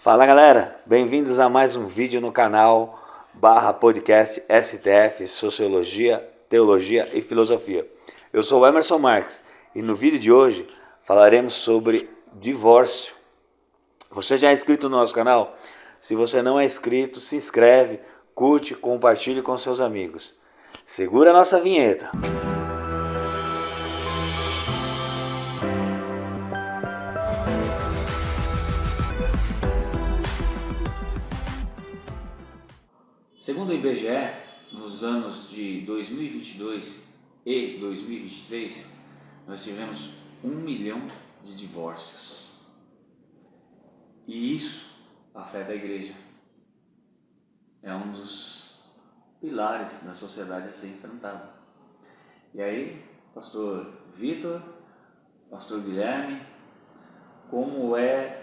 Fala galera, bem-vindos a mais um vídeo no canal /podcast STF Sociologia, Teologia e Filosofia. Eu sou o Emerson Marques e no vídeo de hoje falaremos sobre divórcio. Você já é inscrito no nosso canal? Se você não é inscrito, se inscreve, curte, compartilhe com seus amigos. Segura a nossa vinheta. Segundo o IBGE, nos anos de 2022 e 2023, nós tivemos 1 milhão de divórcios. E isso afeta a igreja. É um dos pilares da sociedade a ser enfrentado. E aí, pastor Vitor, pastor Guilherme, como é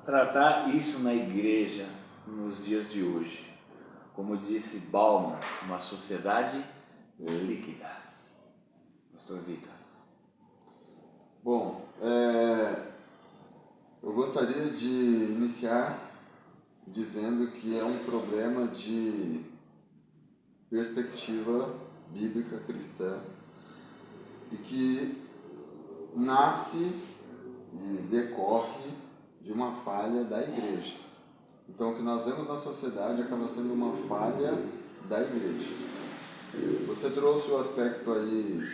tratar isso na igreja nos dias de hoje? Como disse Bauman, uma sociedade líquida. Pastor Vitor. Bom, eu gostaria de iniciar dizendo que é um problema de perspectiva bíblica cristã e que nasce e decorre de uma falha da igreja. Então, o que nós vemos na sociedade acaba sendo uma falha da igreja. Você trouxe o aspecto aí,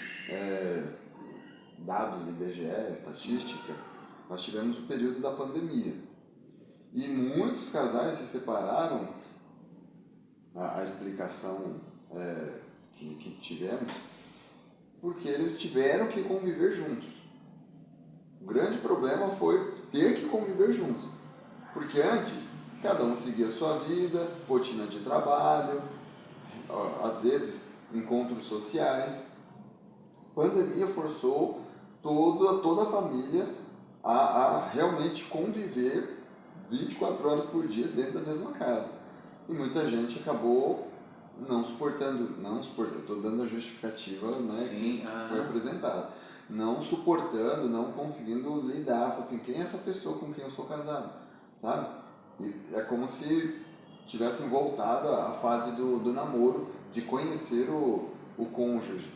dados IBGE, estatística. Nós tivemos o período da pandemia. E muitos casais se separaram, a explicação que tivemos, porque eles tiveram que conviver juntos. O grande problema foi ter que conviver juntos. Porque antes, cada um seguia a sua vida, rotina de trabalho, às vezes encontros sociais. A pandemia forçou toda a família a realmente conviver 24 horas por dia dentro da mesma casa. E muita gente acabou não suportando, eu estou dando a justificativa, né, Sim, que foi apresentada. Não suportando, não conseguindo lidar, assim, quem é essa pessoa com quem eu sou casado, sabe? E é como se tivessem voltado à fase do namoro, de conhecer o cônjuge.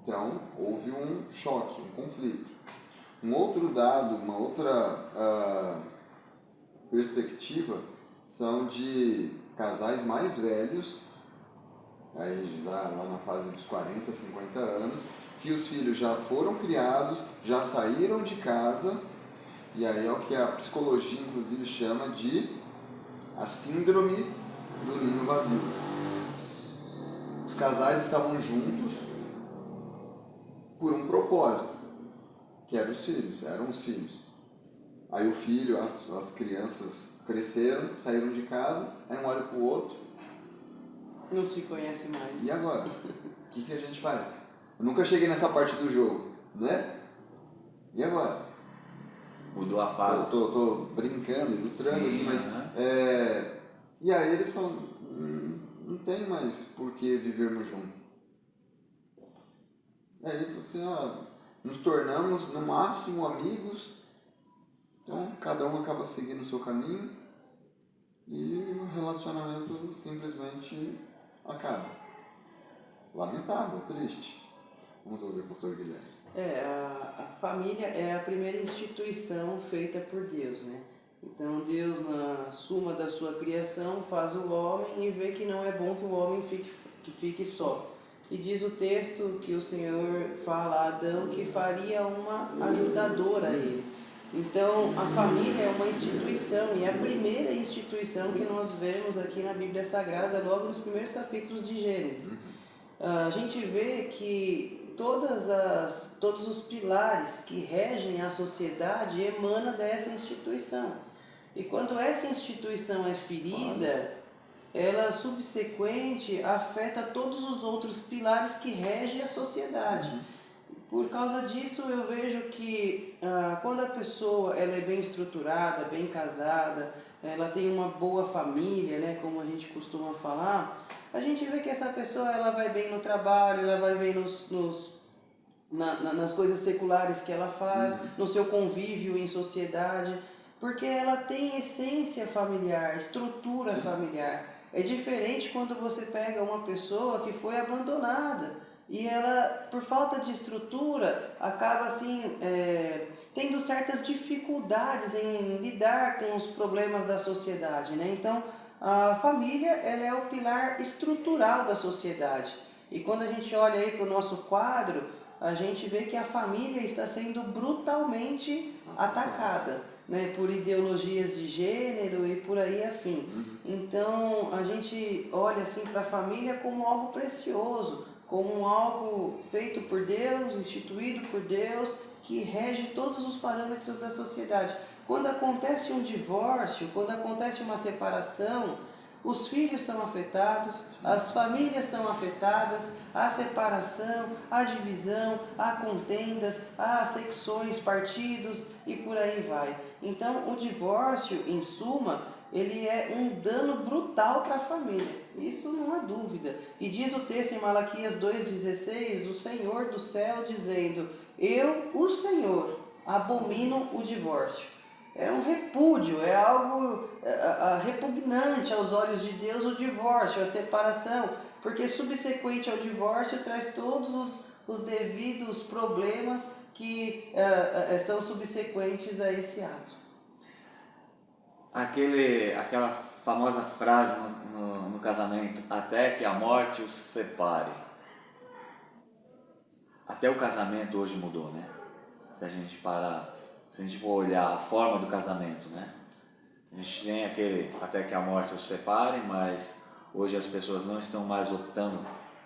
Então, houve um choque, um conflito. Um outro dado, uma outra perspectiva, são de casais mais velhos, aí lá na fase dos 40, 50 anos, que os filhos já foram criados, já saíram de casa, e aí é o que a psicologia inclusive chama de a síndrome do ninho vazio. Os casais estavam juntos por um propósito, que eram os filhos. Aí o filho, as crianças cresceram, saíram de casa, aí um olha pro outro. Não se conhece mais. E agora? O que a gente faz? Eu nunca cheguei nessa parte do jogo, né? E agora? Mudou a fase. Tô brincando, ilustrando. Sim, aqui, mas... E aí eles falam, não tem mais por que vivermos juntos. E aí assim, nos tornamos no máximo amigos, então cada um acaba seguindo o seu caminho e o relacionamento simplesmente acaba. Lamentável, triste. Vamos ouvir o pastor Guilherme. A família é a primeira instituição feita por Deus, né? Então Deus, na suma da sua criação, faz o homem e vê que não é bom que o homem fique só. E diz o texto que o Senhor fala a Adão que faria uma ajudadora a ele. Então a família é uma instituição e é a primeira instituição que nós vemos aqui na Bíblia Sagrada, logo nos primeiros capítulos de Gênesis. A gente vê que todos os pilares que regem a sociedade emanam dessa instituição. E quando essa instituição é ferida, ela subsequente afeta todos os outros pilares que regem a sociedade. Por causa disso eu vejo que quando a pessoa ela é bem estruturada, bem casada, ela tem uma boa família, né, como a gente costuma falar, a gente vê que essa pessoa ela vai bem no trabalho, ela vai bem nas coisas seculares que ela faz, no seu convívio em sociedade. porque ela tem essência familiar, estrutura familiar. É diferente quando você pega uma pessoa que foi abandonada e ela, por falta de estrutura, acaba assim, tendo certas dificuldades em lidar com os problemas da sociedade, né? Então, a família, ela é o pilar estrutural da sociedade. E quando a gente olha aí para o nosso quadro, a gente vê que a família está sendo brutalmente atacada, né, por ideologias de gênero e por aí afim. Então a gente olha assim para a família como algo precioso, como algo feito por Deus, instituído por Deus, que rege todos os parâmetros da sociedade. Quando acontece um divórcio, quando acontece uma separação, os filhos são afetados, as famílias são afetadas, há separação, há divisão, há contendas, há secções, partidos e por aí vai. Então, o divórcio, em suma, ele é um dano brutal para a família. Isso não há dúvida. E diz o texto em Malaquias 2,16, o Senhor do céu dizendo: eu, o Senhor, abomino o divórcio. É um repúdio, é algo repugnante aos olhos de Deus o divórcio, a separação, porque subsequente ao divórcio traz todos os devidos problemas que são subsequentes a esse ato. Aquela famosa frase no casamento, até que a morte os separe. Até o casamento hoje mudou, né? Se a gente for olhar a forma do casamento, né? A gente tem aquele até que a morte os separe, mas hoje as pessoas não estão mais optando,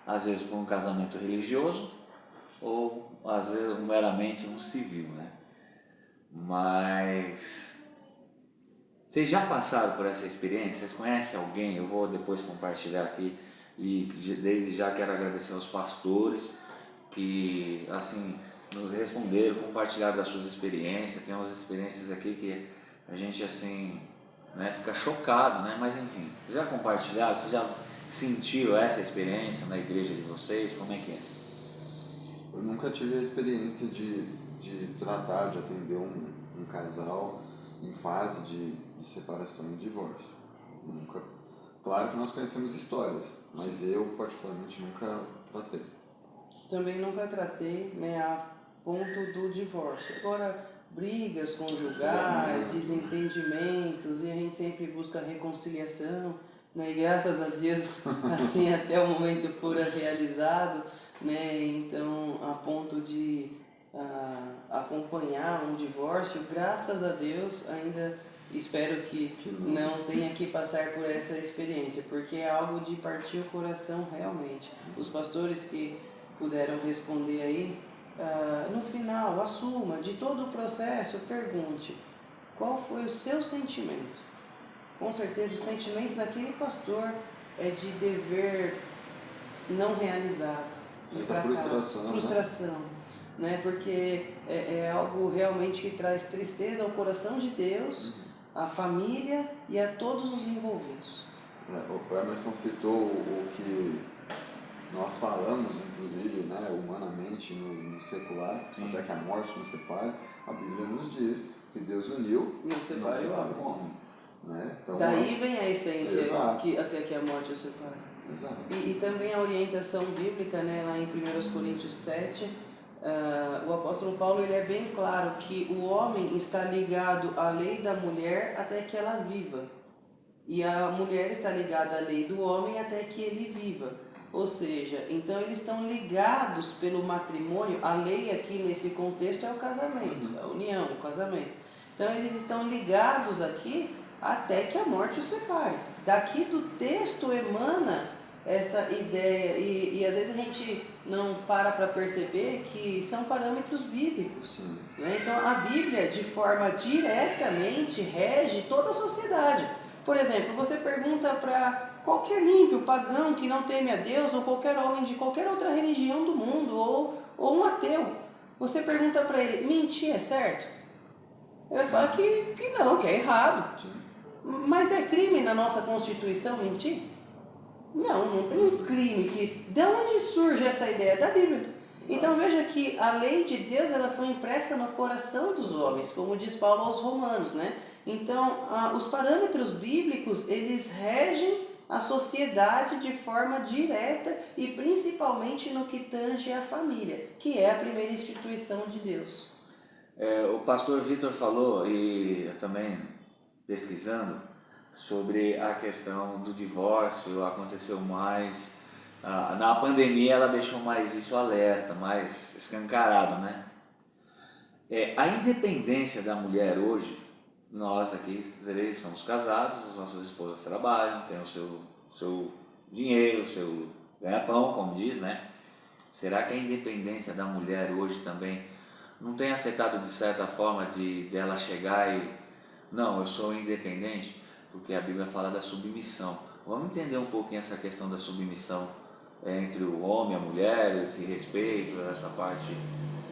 às vezes, por um casamento religioso ou, às vezes, meramente um civil, né? Mas vocês já passaram por essa experiência? Vocês conhecem alguém? Eu vou depois compartilhar aqui e desde já quero agradecer aos pastores que, assim, nos responderam, compartilharam das suas experiências. Tem umas experiências aqui que a gente, assim, né, fica chocado, né? Mas enfim, já compartilharam? Você já sentiu essa experiência na igreja de vocês? Como é que é? Eu nunca tive a experiência de tratar, de atender um casal em fase de separação e divórcio. Nunca. Claro que nós conhecemos histórias, mas eu particularmente nunca tratei. Também nunca tratei, né, a ponto do divórcio. Agora, brigas conjugais, desentendimentos, e a gente sempre busca reconciliação, né, e graças a Deus, assim, até o momento fora realizado, né, então, a ponto de acompanhar um divórcio, graças a Deus, ainda espero que não tenha que passar por essa experiência, porque é algo de partir o coração realmente. Os pastores que puderam responder aí, no final, assuma, de todo o processo, pergunte, qual foi o seu sentimento? Com certeza o sentimento daquele pastor é de dever não realizado, de fracasso, frustração, né? Porque é algo realmente que traz tristeza ao coração de Deus, à família e a todos os envolvidos. O Emerson citou o que nós falamos, inclusive, né, humanamente no secular, até que a morte nos separe. A Bíblia nos diz que Deus uniu, não separa o homem. Né? Então, daí vem a essência, que até que a morte os separe. E também a orientação bíblica, né, lá em 1 Coríntios 7, o apóstolo Paulo ele é bem claro que o homem está ligado à lei da mulher até que ela viva. E a mulher está ligada à lei do homem até que ele viva. Ou seja, então eles estão ligados pelo matrimônio. A lei aqui nesse contexto é o casamento, a união, o casamento. Então eles estão ligados aqui até que a morte os separe. Daqui do texto emana essa ideia e às vezes a gente não para perceber que são parâmetros bíblicos. Né? Então a Bíblia de forma diretamente rege toda a sociedade. Por exemplo, você pergunta para qualquer ímpio, pagão que não teme a Deus, ou qualquer homem de qualquer outra religião do mundo, ou um ateu. Você pergunta para ele, mentir é certo? Ele vai falar que não, que é errado. Mas é crime na nossa Constituição mentir? Não tem um crime que... De onde surge essa ideia? Da Bíblia. Então veja que a lei de Deus ela foi impressa no coração dos homens, como diz Paulo aos Romanos, né? Então, os parâmetros bíblicos, eles regem a sociedade de forma direta e principalmente no que tange a família, que é a primeira instituição de Deus. O pastor Vitor falou, e eu também pesquisando, sobre a questão do divórcio. Aconteceu mais, na pandemia ela deixou mais isso alerta, mais escancarado, né? A independência da mulher hoje, nós aqui três somos casados, as nossas esposas trabalham, têm o seu dinheiro, o seu ganha-pão, como diz, né? Será que a independência da mulher hoje também não tem afetado de certa forma dela chegar e, não, eu sou independente? Porque a Bíblia fala da submissão. Vamos entender um pouquinho essa questão da submissão entre o homem e a mulher, esse respeito, essa parte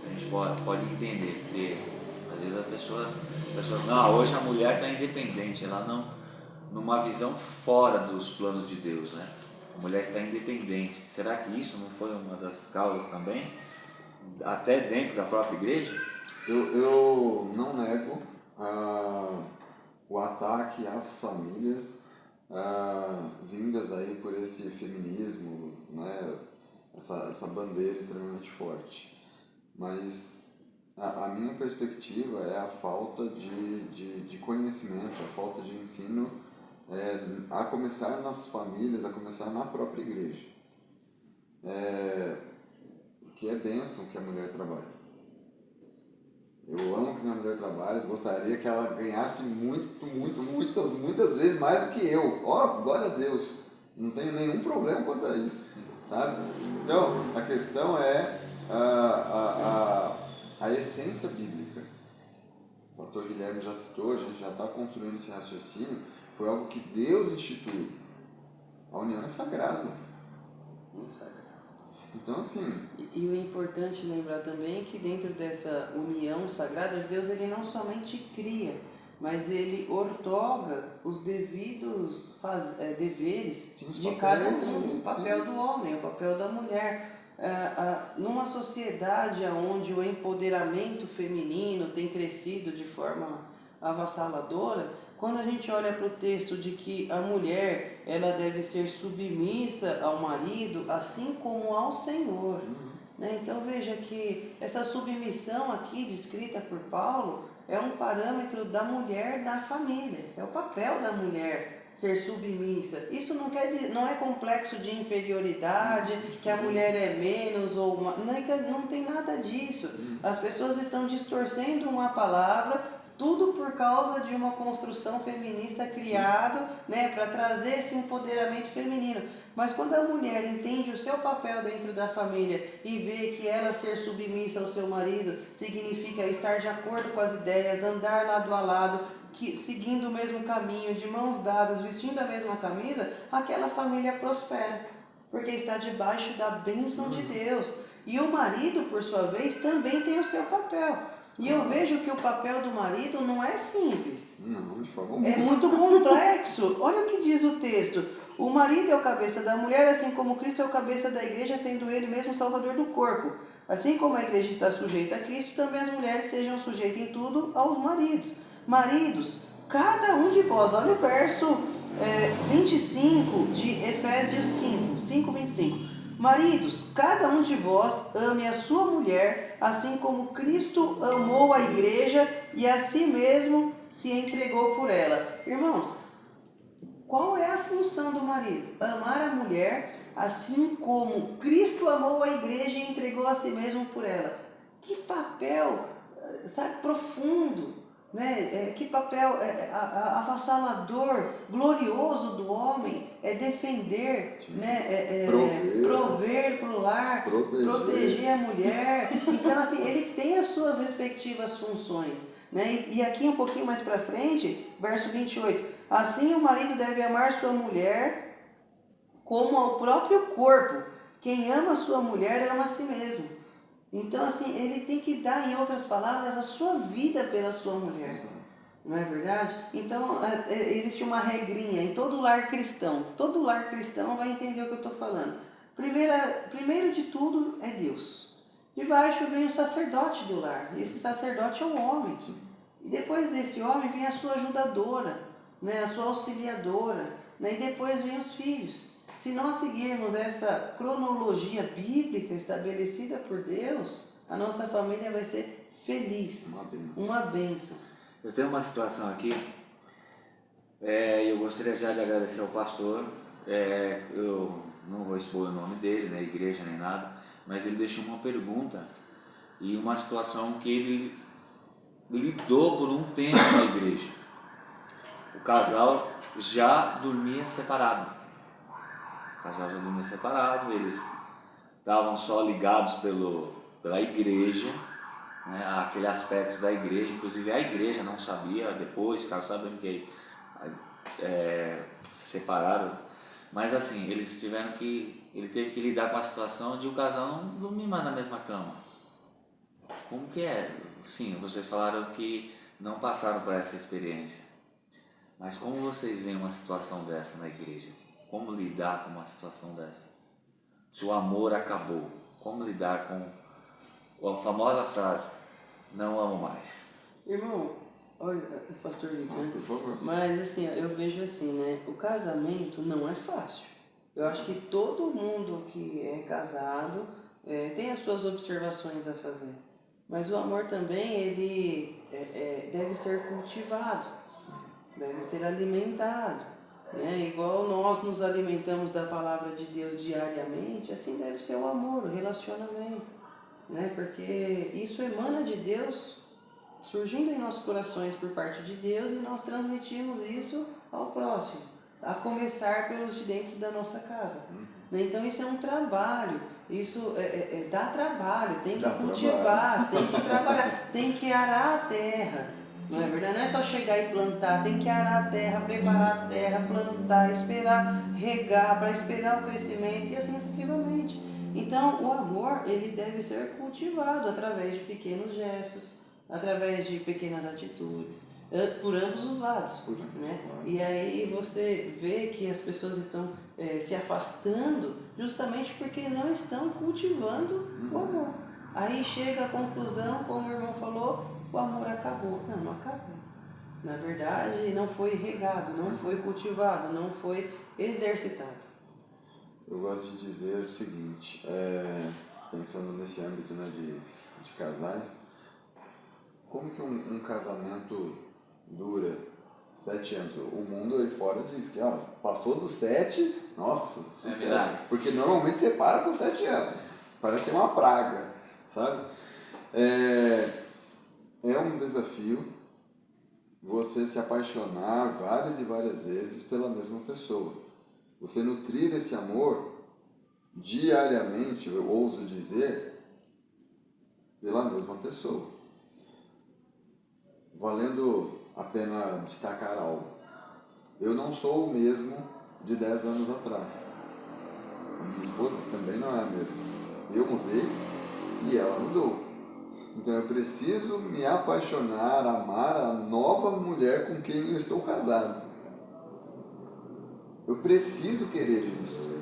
a gente pode entender, porque às vezes as pessoas não, hoje a mulher está independente, ela não, numa visão fora dos planos de Deus, né? A mulher está independente. Será que isso não foi uma das causas também, até dentro da própria igreja? Eu não nego o ataque às famílias vindas aí por esse feminismo, né? Essa bandeira extremamente forte. Mas a minha perspectiva é a falta de conhecimento, a falta de ensino, a começar nas famílias, a começar na própria igreja. Que é bênção que a mulher trabalhe. Eu amo que minha mulher trabalhe, gostaria que ela ganhasse muitas vezes mais do que eu. Glória a Deus, não tenho nenhum problema quanto a isso, sabe? Então, a questão é a essência bíblica. O pastor Guilherme já citou, a gente já está construindo esse raciocínio, foi algo que Deus instituiu. A união é sagrada. Então, assim... E o importante lembrar também é que dentro dessa união sagrada, Deus ele não somente cria, mas ele outorga os devidos deveres sim, de papéis, cada um. O papel sim. do homem, o papel da mulher. Numa sociedade onde o empoderamento feminino tem crescido de forma avassaladora, quando a gente olha para o texto de que a mulher ela deve ser submissa ao marido, assim como ao Senhor. Né? Então veja que essa submissão aqui descrita por Paulo é um parâmetro da mulher na família, é o papel da mulher ser submissa. Isso não é complexo de inferioridade, que a mulher é menos ou não tem nada disso. As pessoas estão distorcendo uma palavra, tudo por causa de uma construção feminista criada, né, para trazer esse empoderamento feminino. Mas quando a mulher entende o seu papel dentro da família e vê que ela ser submissa ao seu marido significa estar de acordo com as ideias, andar lado a lado, seguindo o mesmo caminho, de mãos dadas, vestindo a mesma camisa, aquela família prospera, porque está debaixo da bênção de Deus. E o marido, por sua vez, também tem o seu papel. E eu vejo que o papel do marido não é simples. Não, de forma alguma. É muito complexo. Olha o que diz o texto. O marido é o cabeça da mulher, assim como Cristo é o cabeça da igreja, sendo ele mesmo o salvador do corpo. Assim como a igreja está sujeita a Cristo, também as mulheres sejam sujeitas em tudo aos maridos. Maridos, cada um de vós, olha o verso 25 de Efésios 5:25. Maridos, cada um de vós ame a sua mulher, assim como Cristo amou a igreja e a si mesmo se entregou por ela. Irmãos, qual é a função do marido? Amar a mulher, assim como Cristo amou a igreja e entregou a si mesmo por ela. Que papel, sabe, profundo, né? Que papel avassalador, glorioso do homem é defender, né? Prover para o lar, proteger a mulher. Então, assim, ele tem as suas respectivas funções. Né? E aqui um pouquinho mais para frente, verso 28. Assim o marido deve amar sua mulher como ao próprio corpo. Quem ama sua mulher ama a si mesmo. Então, assim, ele tem que dar, em outras palavras, a sua vida pela sua mulher. Não é verdade? Então, existe uma regrinha em todo lar cristão. Todo lar cristão vai entender o que eu estou falando. Primeiro de tudo é Deus. De baixo vem o sacerdote do lar. E esse sacerdote é o homem. E depois desse homem vem a sua ajudadora, né? A sua auxiliadora, né? E depois vem os filhos. Se nós seguirmos essa cronologia bíblica estabelecida por Deus, a nossa família vai ser feliz, uma bênção. Eu tenho uma situação aqui, eu gostaria já de agradecer ao pastor, eu não vou expor o nome dele, nem igreja nem nada, mas ele deixou uma pergunta e uma situação que ele lidou por um tempo na igreja. O casal já dormia separado. Eles estavam só ligados pela igreja, né, aquele aspecto da igreja, inclusive a igreja não sabia, depois ficaram sabendo que se separaram, mas assim, ele teve que lidar com a situação de o casal não dormir mais na mesma cama. Como que é? Sim, vocês falaram que não passaram por essa experiência, mas como vocês veem uma situação dessa na igreja? Como lidar com uma situação dessa? Se o amor acabou, como lidar com a famosa frase, não amo mais? Irmão, olha, pastor Vitor, Por favor. mas assim, eu vejo assim, né? O casamento não é fácil. Eu acho que todo mundo que é casado tem as suas observações a fazer. Mas o amor também, ele deve ser cultivado, deve ser alimentado. Né? Igual nós nos alimentamos da palavra de Deus diariamente, assim deve ser o amor, o relacionamento. Né? Porque isso emana de Deus, surgindo em nossos corações por parte de Deus, e nós transmitimos isso ao próximo, a começar pelos de dentro da nossa casa. Então isso é um trabalho, isso dá trabalho, tem que cultivar, tem que trabalhar, tem que arar a terra. Não é verdade? Não é só chegar e plantar, tem que arar a terra, preparar a terra, plantar, esperar regar, para esperar o crescimento e assim sucessivamente. Então o amor, ele deve ser cultivado através de pequenos gestos, através de pequenas atitudes, por ambos os lados. Né? E aí você vê que as pessoas estão se afastando justamente porque não estão cultivando o amor. Aí chega a conclusão, como o irmão falou, o amor acabou. Não, não acabou. Na verdade, não foi regado, não foi cultivado, não foi exercitado. Eu gosto de dizer o seguinte, pensando nesse âmbito, né, de casais, como que um casamento dura 7 anos? O mundo aí fora diz que passou dos 7, nossa, sucesso. Porque normalmente separa com 7 anos. Parece que tem uma praga, sabe? É um desafio você se apaixonar várias e várias vezes pela mesma pessoa. Você nutrir esse amor diariamente, eu ouso dizer, pela mesma pessoa. Valendo a pena destacar algo. Eu não sou o mesmo de 10 anos atrás. Minha esposa também não é a mesma. Eu mudei e ela mudou. Então eu preciso me apaixonar, amar a nova mulher com quem eu estou casado. Eu preciso querer isso.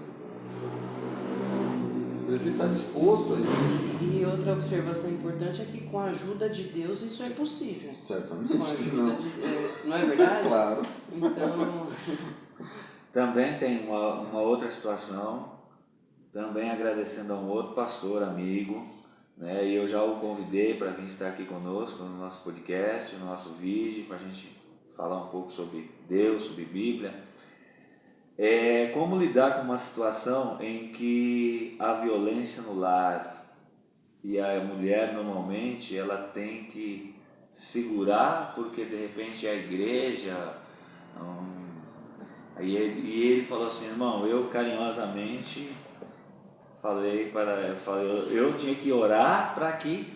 Eu preciso estar disposto a isso. E outra observação importante é que com a ajuda de Deus isso é possível. Certamente, Com a ajuda senão... não é verdade? Claro. Então... Também tem uma outra situação, também agradecendo a um outro pastor, amigo, né? E eu já o convidei para vir estar aqui conosco no nosso podcast, no nosso vídeo, para a gente falar um pouco sobre Deus, sobre Bíblia. Como lidar com uma situação em que a violência no lar e a mulher normalmente ela tem que segurar porque de repente a igreja... E ele falou assim, irmão, eu carinhosamente eu tinha que orar para que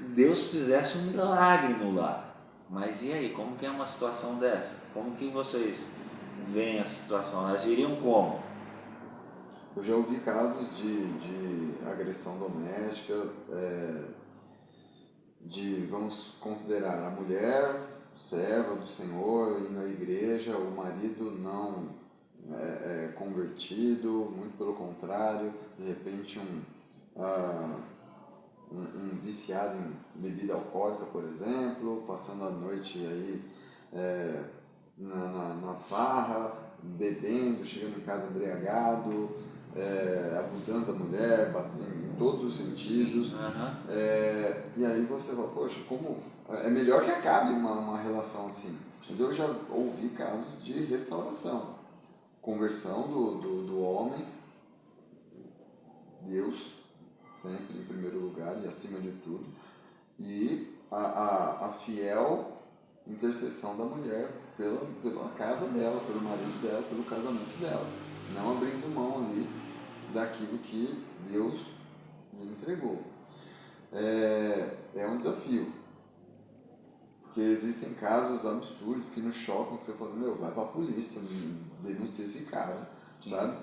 Deus fizesse um milagre no lar. Mas e aí, como que é uma situação dessa? Como que vocês veem a situação? Agiriam como? Eu já ouvi casos de agressão doméstica, vamos considerar a mulher serva do Senhor e na igreja, o marido não convertido, muito pelo contrário, de repente um viciado em bebida alcoólica, por exemplo, passando a noite aí na farra, bebendo, chegando em casa embriagado, abusando da mulher, em todos os sentidos. E aí você fala, poxa, como é melhor que acabe uma relação assim. Mas eu já ouvi casos de restauração, conversão do homem, Deus sempre em primeiro lugar e acima de tudo, e a fiel intercessão da mulher pela casa dela, pelo marido dela, pelo casamento dela, não abrindo mão ali daquilo que Deus lhe entregou. É um desafio, porque existem casos absurdos que nos chocam, que você fala, meu, vai pra polícia, denuncia esse cara, sabe?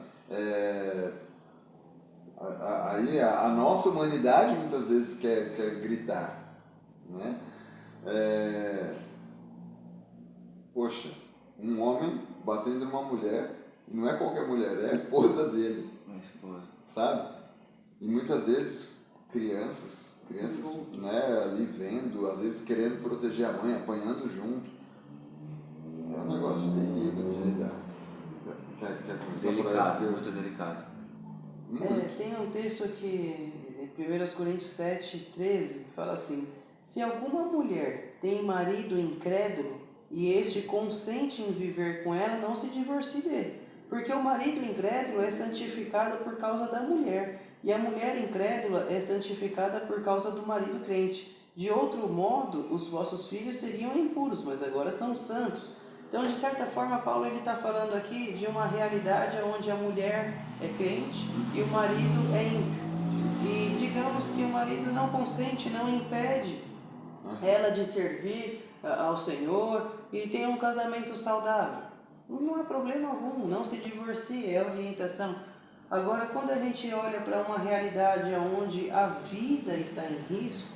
Aí a nossa humanidade muitas vezes quer gritar, né? Poxa, um homem batendo numa mulher, e não é qualquer mulher, é a esposa dele, sabe? E muitas vezes crianças, né, ali vendo, às vezes querendo proteger a mãe, apanhando junto. É um negócio terrível de lidar. Delicado, muito delicado. Tem um texto aqui, em 1 Coríntios 7:13, fala assim: se alguma mulher tem marido incrédulo e este consente em viver com ela, não se divorcie dele, porque o marido incrédulo é santificado por causa da mulher, e a mulher incrédula é santificada por causa do marido crente. De outro modo, os vossos filhos seriam impuros, mas agora são santos. Então, de certa forma, Paulo está falando aqui de uma realidade onde a mulher é crente e o marido é ímpio. E digamos que o marido não consente, não impede ela de servir ao Senhor e tem um casamento saudável. Não há problema algum, não se divorcie, é orientação. Agora, quando a gente olha para uma realidade onde a vida está em risco,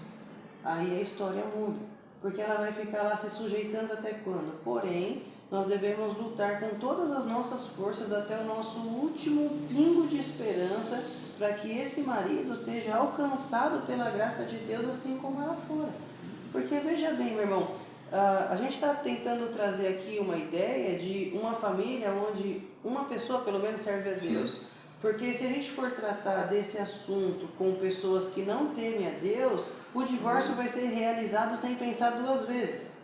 aí a história muda. Porque ela vai ficar lá se sujeitando até quando? Porém, nós devemos lutar com todas as nossas forças até o nosso último pingo de esperança para que esse marido seja alcançado pela graça de Deus assim como ela for. Porque veja bem, meu irmão, a gente está tentando trazer aqui uma ideia de uma família onde uma pessoa pelo menos serve a Deus. Porque se a gente for tratar desse assunto com pessoas que não temem a Deus, o divórcio vai ser realizado sem pensar duas vezes.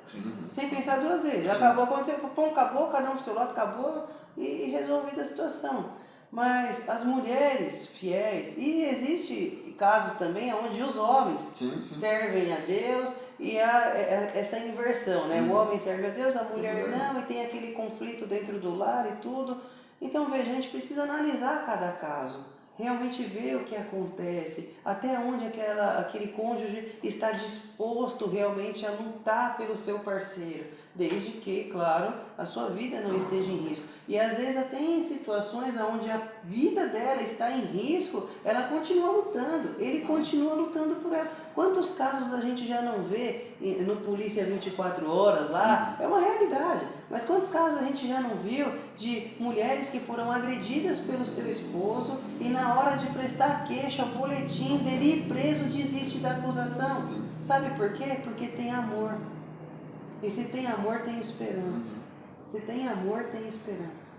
Sem pensar duas vezes. Acabou, aconteceu, acabou, cada um pro seu lado, acabou e resolvida a situação. Mas as mulheres fiéis, e existe casos também onde os homens servem a Deus e há essa inversão, né? O homem serve a Deus, a mulher não, e tem aquele conflito dentro do lar e tudo. Então, veja, a gente precisa analisar cada caso, realmente ver o que acontece, até onde aquele cônjuge está disposto realmente a lutar pelo seu parceiro, desde que, claro, a sua vida não esteja em risco. E às vezes até em situações onde a vida dela está em risco, ela continua lutando, ele continua lutando por ela. Quantos casos a gente já não vê no Polícia 24 Horas lá? É uma realidade. Mas quantos casos a gente já não viu de mulheres que foram agredidas pelo seu esposo e na hora de prestar queixa, o boletim dele ir preso desiste da acusação? Sabe por quê? Porque tem amor. E se tem amor, tem esperança. Se tem amor, tem esperança.